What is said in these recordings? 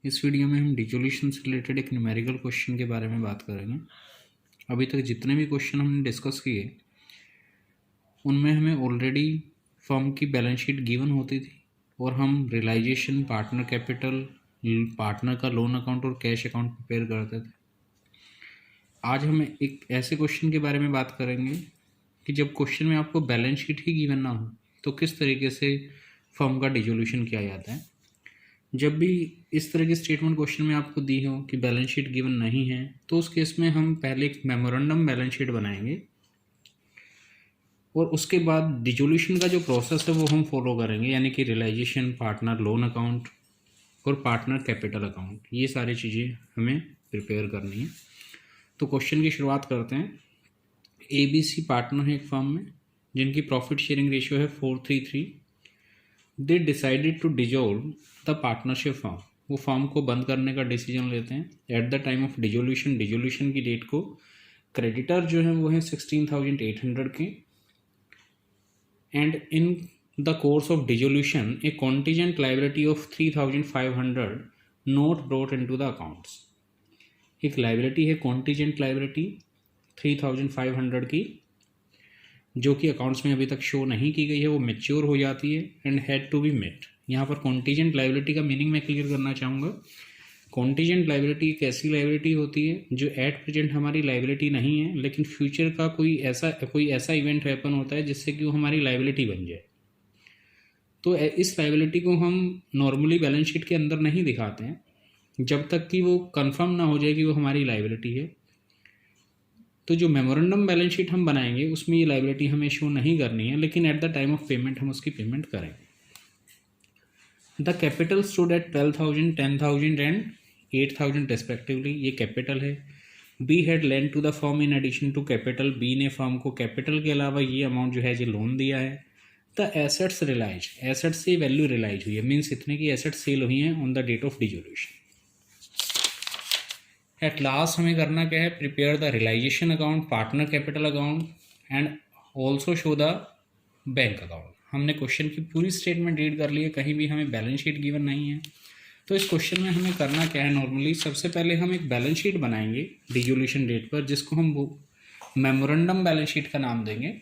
इस वीडियो में हम डिसोल्यूशन से रिलेटेड एक न्यूमेरिकल क्वेश्चन के बारे में बात करेंगे। अभी तक जितने भी क्वेश्चन हमने डिस्कस किए उनमें हमें ऑलरेडी फर्म की बैलेंस शीट गिवन होती थी और हम रियलाइजेशन, पार्टनर कैपिटल, पार्टनर का लोन अकाउंट और कैश अकाउंट प्रिपेयर करते थे। आज हम एक ऐसे क्वेश्चन के बारे में बात करेंगे कि जब क्वेश्चन में आपको बैलेंस शीट ही गिवन ना हो तो किस तरीके से फर्म का डिसोल्यूशन किया जाता है। जब भी इस तरह की स्टेटमेंट क्वेश्चन में आपको दी हो कि बैलेंस शीट गिवन नहीं है तो उस केस में हम पहले एक मेमोरेंडम बैलेंस शीट बनाएंगे और उसके बाद डिसोल्यूशन का जो प्रोसेस है वो हम फॉलो करेंगे, यानी कि रियलाइजेशन, पार्टनर लोन अकाउंट और पार्टनर कैपिटल अकाउंट, ये सारी चीज़ें हमें प्रिपेयर करनी है। तो क्वेश्चन की शुरुआत करते हैं। ABC पार्टनर है एक फर्म में जिनकी प्रॉफिट शेयरिंग रेशियो है 4:3। They decided to dissolve the partnership firm. वो फर्म को बंद करने का डिसीजन लेते हैं at the time of dissolution. Dissolution की डेट को क्रेडिटर जो है वो है 16,800 के, and in the course of dissolution a contingent liability of 3,500 not brought into the accounts. एक लाइबिलिटी है कॉन्टीजेंट लाइबिलिटी 3,500 की जो कि अकाउंट्स में अभी तक शो नहीं की गई है, वो मैच्योर हो जाती है and had to be met. यहाँ पर कॉन्टीजेंट लाइबिलिटी का मीनिंग मैं क्लियर करना चाहूँगा। कॉन्टीजेंट लाइबिलिटी एक ऐसी लाइबिलिटी होती है जो एट प्रेजेंट हमारी लाइबिलिटी नहीं है, लेकिन फ्यूचर का कोई ऐसा इवेंट हैपन होता है जिससे कि वो हमारी लाइबिलिटी बन जाए। तो इस लाइबिलिटी को हम नॉर्मली बैलेंस शीट के अंदर नहीं दिखाते हैं जब तक कि वो कंफर्म ना हो जाए कि वो हमारी लाइबिलिटी है। तो जो मेमोरेंडम बैलेंस शीट हम बनाएंगे उसमें ये लाइबिलिटी हमें शो नहीं करनी है, लेकिन at the time of payment हम उसकी पेमेंट करेंगे। The capital stood at 12,000, 10,000 and 8,000 respectively. ये कैपिटल है। B had lend to the firm in addition to capital. B ने फर्म को कैपिटल के अलावा ये अमाउंट जो है जो लोन दिया है। द एसेट्स रिलाइज, एसेट्स से वैल्यू रिलाइज हुई है, मीन्स इतने की एसेट्स सेल हुई हैं on the date of dissolution. At last हमें करना क्या है, prepare the realisation account, partner capital account and also show the bank account. हमने क्वेश्चन की पूरी स्टेटमेंट रीड कर ली है, कहीं भी हमें बैलेंस शीट गिवन नहीं है। तो इस क्वेश्चन में हमें करना क्या है, नॉर्मली सबसे पहले हम एक बैलेंस शीट बनाएंगे डिसोल्यूशन डेट पर, जिसको हम मेमोरेंडम बैलेंस शीट का नाम देंगे,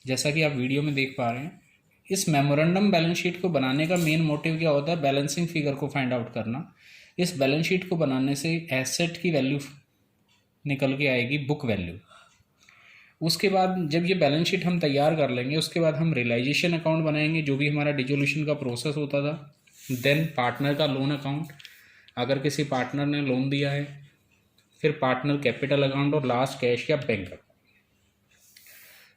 जैसा कि आप वीडियो में देख पा रहे हैं। इस मेमोरेंडम बैलेंस शीट को बनाने का मेन मोटिव क्या होता है, बैलेंसिंग फिगर को फाइंड आउट करना। इस बैलेंस शीट को बनाने से एसेट की वैल्यू निकल के आएगी, बुक वैल्यू। उसके बाद जब ये बैलेंस शीट हम तैयार कर लेंगे उसके बाद हम रियलाइजेशन अकाउंट बनाएंगे जो भी हमारा डिसोल्यूशन का प्रोसेस होता था। देन पार्टनर का लोन अकाउंट, अगर किसी पार्टनर ने लोन दिया है, फिर पार्टनर कैपिटल अकाउंट और लास्ट कैश या बैंक अकाउंट।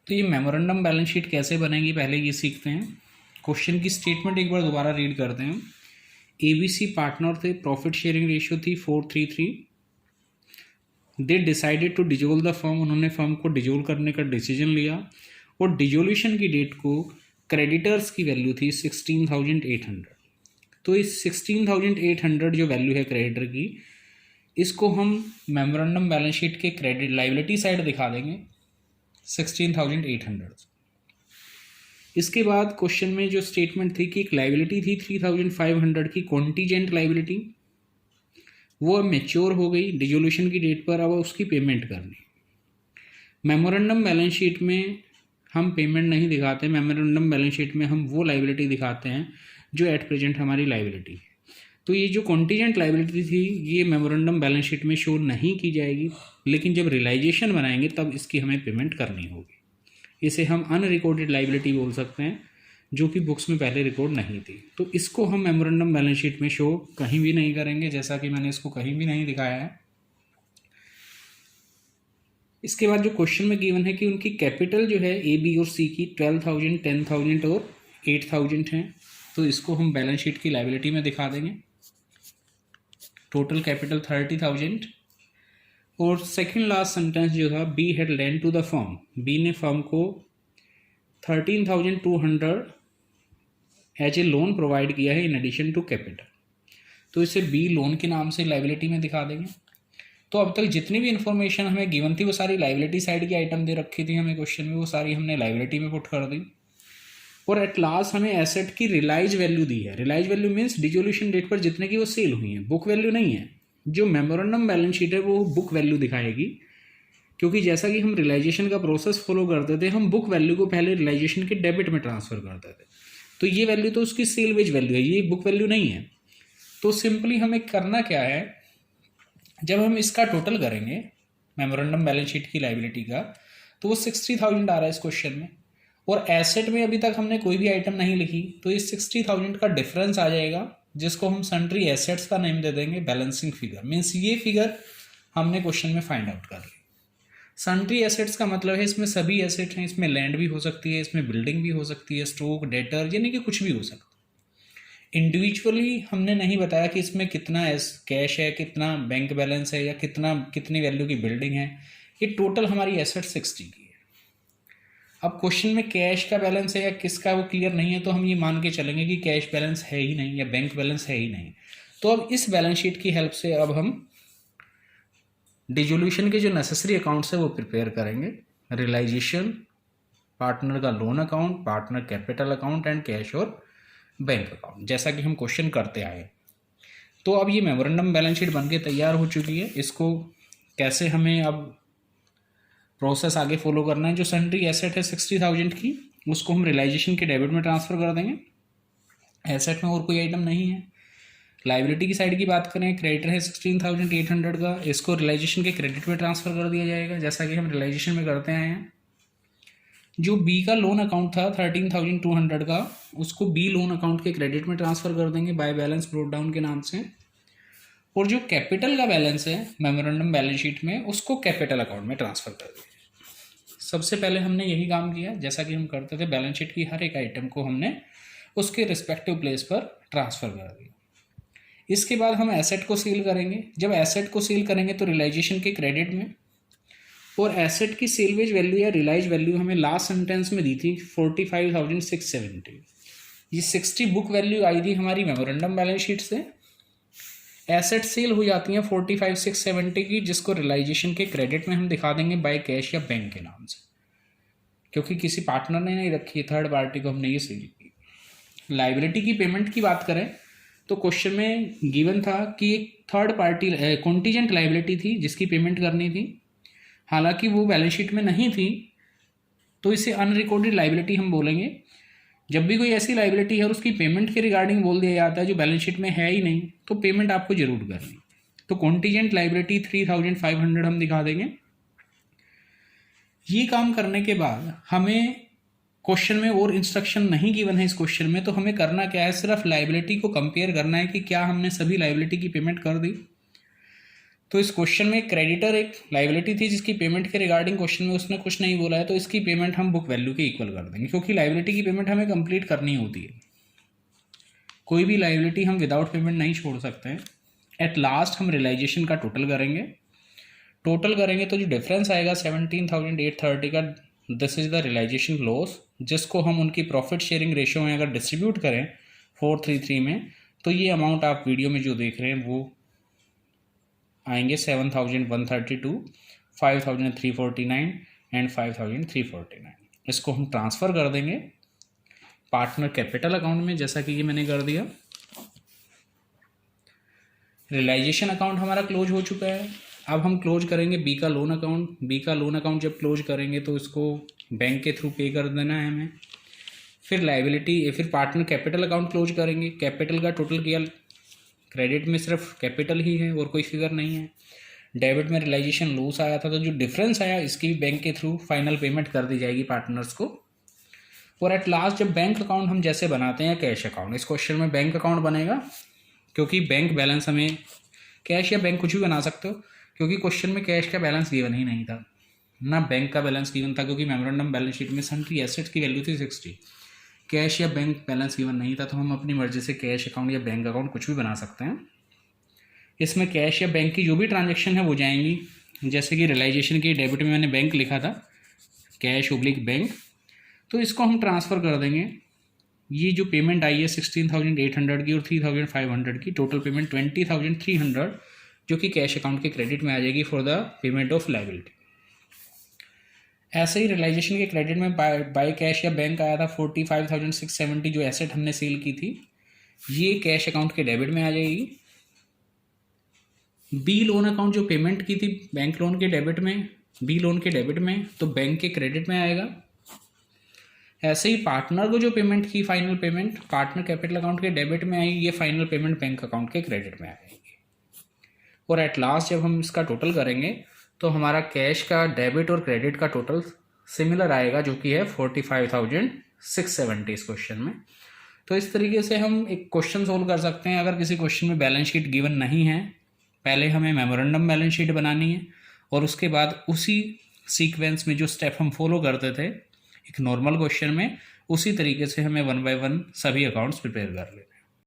तो ये मेमोरेंडम बैलेंस शीट कैसे बनेगी पहले ये सीखते हैं। क्वेश्चन की स्टेटमेंट एक बार दोबारा रीड करते हैं। ABC पार्टनर थे, प्रॉफिट शेयरिंग रेशियो थी 4:3। They decided to dissolve the firm. उन्होंने फर्म को डिजोल्व करने का डिसीजन लिया और डिजोल्यूशन की डेट को क्रेडिटर्स की वैल्यू थी 16,800। तो इस 16,800 जो वैल्यू है क्रेडिटर की, इसको हम मेमोरेंडम बैलेंस शीट के क्रेडिट लाइबिलिटी साइड दिखा देंगे 16,800। इसके बाद क्वेश्चन में जो स्टेटमेंट थी कि एक लाइबिलिटी थी 3,500 की कॉन्टीजेंट लाइबिलिटी, वो अब मैच्योर हो गई डिसोल्यूशन की डेट पर, अब उसकी पेमेंट करनी। मेमोरेंडम बैलेंस शीट में हम पेमेंट नहीं दिखाते, मेमोरेंडम बैलेंस शीट में हम वो लाइबिलिटी दिखाते हैं जो एट प्रेजेंट हमारी लाइबिलिटी है। तो ये जो कॉन्टीजेंट लाइबिलिटी थी ये मेमोरेंडम बैलेंस शीट में शो नहीं की जाएगी, लेकिन जब रियलाइजेशन बनाएंगे तब इसकी हमें पेमेंट करनी होगी। इसे हम अनरिकॉर्डेड लाइबिलिटी बोल सकते हैं जो कि बुक्स में पहले रिकॉर्ड नहीं थी। तो इसको हम मेमोरेंडम बैलेंस शीट में शो कहीं भी नहीं करेंगे, जैसा कि मैंने इसको कहीं भी नहीं दिखाया है। इसके बाद जो क्वेश्चन में गिवन है कि उनकी कैपिटल जो है A, B और C की 12,000, 10,000 और 8,000 हैं, तो इसको हम बैलेंस शीट की लाइबिलिटी में दिखा देंगे। Total capital 30,000। और सेकेंड लास्ट सेंटेंस जो था, B had lend to the firm. B ने फर्म को 13,200 एज ए लोन प्रोवाइड किया है इन एडिशन टू कैपिटल। तो इसे बी लोन के नाम से लाइबिलिटी में दिखा देंगे। तो अब तक जितनी भी इन्फॉर्मेशन हमें गिवन थी वो सारी लाइबिलिटी साइड की आइटम दे रखी थी हमें क्वेश्चन में, वो सारी हमने लाइबिलिटी में पुट कर दी। और एट लास्ट हमें एसेट की रिलाइज वैल्यू दी है। Realise value means dissolution date पर जितने की वो सेल हुई है, बुक वैल्यू नहीं है। जो मेमोरेंडम बैलेंस शीट है वो बुक वैल्यू दिखाएगी, क्योंकि जैसा कि हम रियलाइजेशन का प्रोसेस फॉलो करते थे, हम बुक वैल्यू को पहले रियलाइजेशन के डेबिट में ट्रांसफर करते थे। तो ये वैल्यू तो उसकी सेल वेज वैल्यू है, ये बुक वैल्यू नहीं है। तो सिंपली हमें करना क्या है, जब हम इसका टोटल करेंगे मेमोरेंडम बैलेंस शीट की लाइबिलिटी का, तो वो 60,000 आ रहा है इस क्वेश्चन में, और एसेट में अभी तक हमने कोई भी आइटम नहीं लिखी, तो इस 60,000 का डिफरेंस आ जाएगा, जिसको हम सन्ड्री एसेट्स का नेम दे देंगे बैलेंसिंग फिगर। मीन्स ये फिगर हमने क्वेश्चन में फाइंड आउट कर ली। सन्ड्री एसेट्स का मतलब है इसमें सभी एसेट हैं, इसमें लैंड भी हो सकती है, इसमें बिल्डिंग भी हो सकती है, स्टॉक, डेटर, यानी कि कुछ भी हो सकता है। इंडिविजुअली हमने नहीं बताया कि इसमें कितना कैश है, कितना बैंक बैलेंस है, या कितनी वैल्यू की बिल्डिंग है। ये टोटल हमारी एसेट 60 की है। अब क्वेश्चन में कैश का बैलेंस है या किसका, वो क्लियर नहीं है, तो हम ये मान के चलेंगे कि कैश बैलेंस है ही नहीं या बैंक बैलेंस है ही नहीं। तो अब इस बैलेंस शीट की हेल्प से अब हम डिसोल्यूशन के जो नेसेसरी अकाउंट्स है वो प्रिपेयर करेंगे। रियलाइजेशन, पार्टनर का loan account, partner capital account and cash और बैंक अकाउंट, जैसा कि हम क्वेश्चन करते आए। तो अब ये मेमोरेंडम बैलेंस शीट बन के तैयार हो चुकी है। इसको कैसे हमें अब प्रोसेस आगे फॉलो करना है, जो सन्ड्री एसेट है 60,000 की, उसको हम रियलाइजेशन के डेबिट में ट्रांसफर कर देंगे। एसेट में और कोई आइटम नहीं है। लाइबिलिटी की साइड की बात करें, क्रेडिटर है 16,800 का, इसको रियलाइजेशन के क्रेडिट में ट्रांसफर कर दिया जाएगा, जैसा कि हम रियलाइजेशन में करते आए हैं। जो बी का लोन अकाउंट था 13,200 का, उसको बी लोन अकाउंट के क्रेडिट में ट्रांसफर कर देंगे बाय बैलेंस ब्रोट डाउन के नाम से। और जो कैपिटल का बैलेंस है मेमोरेंडम बैलेंस शीट में, उसको कैपिटल अकाउंट में ट्रांसफर कर दिया। सबसे पहले हमने यही काम किया, जैसा कि हम करते थे, बैलेंस शीट की हर एक आइटम को हमने उसके रिस्पेक्टिव प्लेस पर ट्रांसफर कर दिया। इसके बाद हम एसेट को सील करेंगे। जब एसेट को सील करेंगे तो रियलाइजेशन के क्रेडिट में, और एसेट की सेलवेज वैल्यू या रियलाइज वैल्यू हमें लास्ट सेंटेंस में दी थी 45,670। ये 60 बुक वैल्यू आई थी हमारी मेमोरेंडम बैलेंस शीट से। एसेट सेल हो जाती हैं 45,670 की, जिसको रियलाइजेशन के क्रेडिट में हम दिखा देंगे बाय कैश या बैंक के नाम से, क्योंकि किसी पार्टनर ने नहीं रखी, थर्ड पार्टी को हमने ये सेल की। लाइबिलिटी की पेमेंट की बात करें तो क्वेश्चन में गिवन था कि एक थर्ड पार्टी कॉन्टीजेंट लाइबिलिटी थी जिसकी पेमेंट करनी थी, हालांकि वो बैलेंस शीट में नहीं थी, तो इसे अनरिकॉर्डेड लाइबिलिटी हम बोलेंगे। जब भी कोई ऐसी लाइबिलिटी है और उसकी पेमेंट के रिगार्डिंग बोल दिया जाता है जो बैलेंस शीट में है ही नहीं, तो पेमेंट आपको जरूर करनी। तो कॉन्टीजेंट लाइबिलिटी 3,500 हम दिखा देंगे। ये काम करने के बाद हमें क्वेश्चन में और इंस्ट्रक्शन नहीं गिवन है इस क्वेश्चन में, तो हमें करना क्या है, सिर्फ लाइबिलिटी को कंपेयर करना है कि क्या हमने सभी लाइबिलिटी की पेमेंट कर दी। तो इस क्वेश्चन में क्रेडिटर एक लाइबिलिटी थी जिसकी पेमेंट के रिगार्डिंग क्वेश्चन में उसने कुछ नहीं बोला है, तो इसकी पेमेंट हम बुक वैल्यू के इक्वल कर देंगे, क्योंकि लाइबिलिटी की पेमेंट हमें कंप्लीट करनी होती है। कोई भी लाइबिलिटी हम विदाउट पेमेंट नहीं छोड़ सकते हैं। एट लास्ट हम रियलाइजेशन का टोटल करेंगे तो जो डिफरेंस आएगा 17,830 का, this is the realisation loss, जिसको हम उनकी प्रॉफिट शेयरिंग रेशियो में अगर डिस्ट्रीब्यूट करें 433 में, तो ये अमाउंट आप वीडियो में जो देख रहे हैं वो आएंगे 7,132, 5,349 एंड 5,349। इसको हम ट्रांसफ़र कर देंगे पार्टनर कैपिटल अकाउंट में, जैसा कि ये मैंने कर दिया। रियलाइजेशन अकाउंट हमारा क्लोज हो चुका है। अब हम क्लोज करेंगे बी का लोन अकाउंट। बी का लोन अकाउंट जब क्लोज करेंगे तो इसको बैंक के थ्रू पे कर देना है हमें। फिर पार्टनर कैपिटल अकाउंट क्लोज करेंगे। कैपिटल का टोटल किया, क्रेडिट में सिर्फ कैपिटल ही है और कोई फिगर नहीं है। डेबिट में रियलाइजेशन लॉस आया था, तो जो डिफरेंस आया इसकी भी बैंक के थ्रू फाइनल पेमेंट कर दी जाएगी पार्टनर्स को। और एट लास्ट जब बैंक अकाउंट हम जैसे बनाते हैं कैश अकाउंट, इस क्वेश्चन में बैंक अकाउंट बनेगा, क्योंकि बैंक बैलेंस हमें कैश या बैंक कुछ भी बना सकते हो, क्योंकि क्वेश्चन में कैश का बैलेंस गिवन ही नहीं था, ना बैंक का बैलेंस गिवन था, क्योंकि मेमोरेंडम बैलेंस शीट में सन्ड्री एसेट्स की वैल्यू थी 60। कैश या बैंक बैलेंस गिवन नहीं था, तो हम अपनी मर्जी से कैश अकाउंट या बैंक अकाउंट कुछ भी बना सकते हैं। इसमें कैश या बैंक की जो भी ट्रांजैक्शन है वो जाएंगी, जैसे कि रियलाइजेशन की डेबिट में मैंने बैंक लिखा था, कैश ओब्लिक बैंक, तो इसको हम ट्रांसफ़र कर देंगे। ये जो पेमेंट आई है 16,800 की और 3,500 की, टोटल पेमेंट 20,300 जो कि कैश अकाउंट के क्रेडिट में आ जाएगी for the payment of liability. ऐसे ही रियलाइजेशन के क्रेडिट में बाय कैश या बैंक आया था 45,670 जो एसेट हमने सेल की थी, ये कैश अकाउंट के डेबिट में आ जाएगी। बी लोन अकाउंट जो पेमेंट की थी बैंक लोन के डेबिट में, बी लोन के डेबिट में, तो बैंक के क्रेडिट में आएगा। ऐसे ही पार्टनर को जो पेमेंट की final payment partner capital account के डेबिट में आई, ये फाइनल पेमेंट बैंक अकाउंट के क्रेडिट में आएगी। और एट लास्ट जब हम इसका टोटल करेंगे तो हमारा कैश का डेबिट और क्रेडिट का टोटल सिमिलर आएगा, जो कि है 45,670 इस क्वेश्चन में। तो इस तरीके से हम एक क्वेश्चन सोल्व कर सकते हैं। अगर किसी क्वेश्चन में बैलेंस शीट गिवन नहीं है, पहले हमें मेमोरेंडम बैलेंस शीट बनानी है और उसके बाद उसी सीक्वेंस में जो स्टेप हम फॉलो करते थे एक नॉर्मल क्वेश्चन में, उसी तरीके से हमें 1 बाय 1 सभी अकाउंट्स प्रिपेयर कर लेते हैं।